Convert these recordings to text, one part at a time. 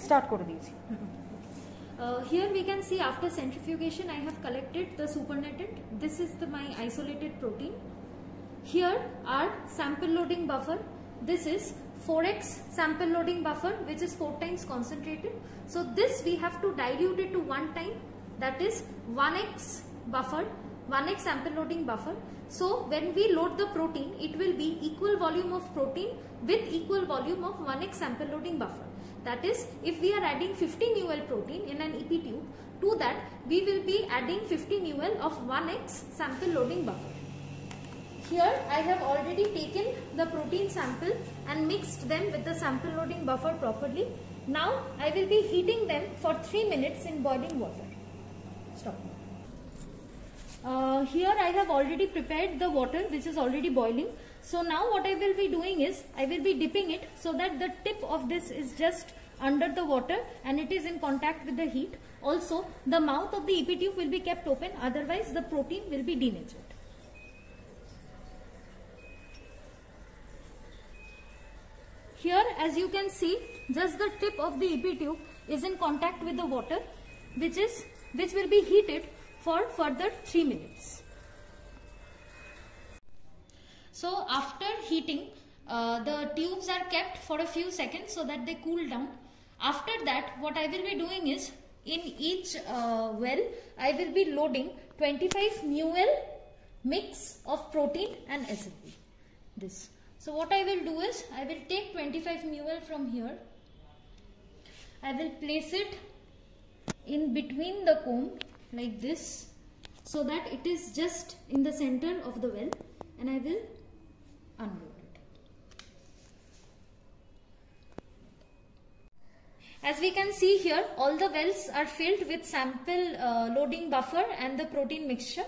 start করে দিয়েছি। Here we can see after centrifugation I have collected the supernatant. This is my isolated protein. Here are sample loading buffer. This is 4x sample loading buffer, which is 4 times concentrated. So this we have to dilute it to 1 time, that is 1x buffer, 1x sample loading buffer. So when we load the protein, it will be equal volume of protein with equal volume of 1x sample loading buffer. That is, if we are adding 50 mol protein in an EP tube, to that we will be adding 50 mol of 1x sample loading buffer. Here I have already taken the protein sample and mixed them with the sample loading buffer properly. Now I will be heating them for 3 minutes in boiling water. Stop. Here I have already prepared the water which is already boiling. So now what I will be doing is I will be dipping it so that the tip of this is just under the water and it is in contact with the heat. Also the mouth of the EP tube will be kept open, otherwise the protein will be denatured. Here as you can see, just the tip of the EP tube is in contact with the water, which will be heated for further 3 minutes. So after heating, the tubes are kept for a few seconds so that they cool down. After that, what I will be doing is, in each well, I will be loading 25 mol mix of protein and SLB. This. So what I will do is, I will take 25 mol from here. I will place it in between the comb like this, so that it is just in the center of the well, and I will unload it. As we can see here, all the wells are filled with sample loading buffer and the protein mixture.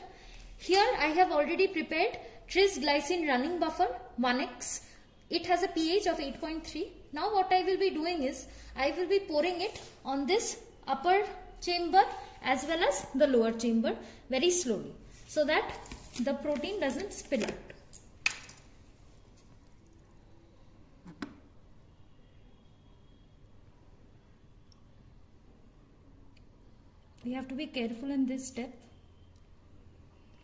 Here I have already prepared tris-glycine running buffer 1x. It has a pH of 8.3. Now what I will be doing is, I will be pouring it on this upper chamber as well as the lower chamber very slowly, so that the protein doesn't spill out. We have to be careful in this step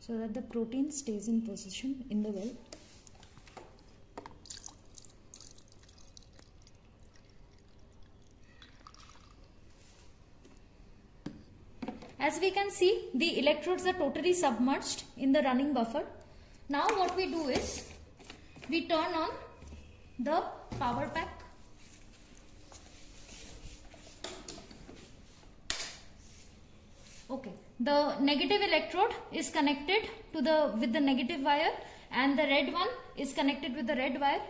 so that the protein stays in position in the well. As we can see, the electrodes are totally submerged in the running buffer. Now what we do is, we turn on the power pack. Okay, the negative electrode is connected to with the negative wire, and the red one is connected with the red wire.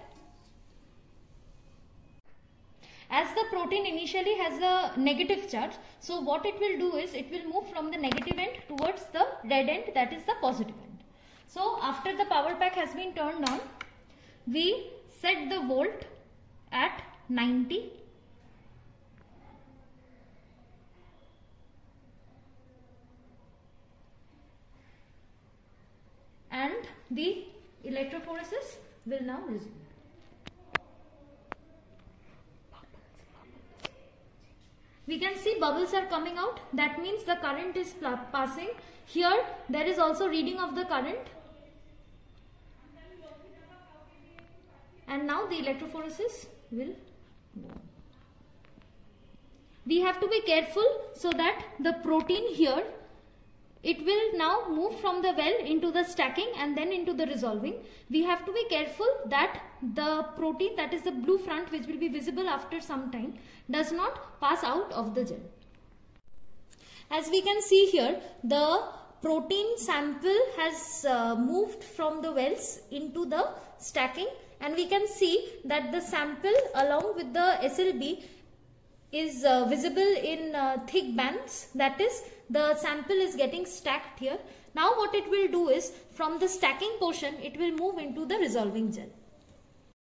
As the protein initially has a negative charge, so what it will do is, it will move from the negative end towards the red end, that is the positive end. So after the power pack has been turned on, we set the volt at 90. And the electrophoresis will now resume. We can see bubbles are coming out. That means the current is passing. Here there is also reading of the current. And now the electrophoresis will go on. We have to be careful so that the protein here, it will now move from the well into the stacking and then into the resolving. We have to be careful that the protein, that is the blue front, which will be visible after some time, does not pass out of the gel. As we can see here, the protein sample has moved from the wells into the stacking, and we can see that the sample along with the SLB is visible in thick bands. That is, the sample is getting stacked here. Now what it will do is, from the stacking portion, it will move into the resolving gel.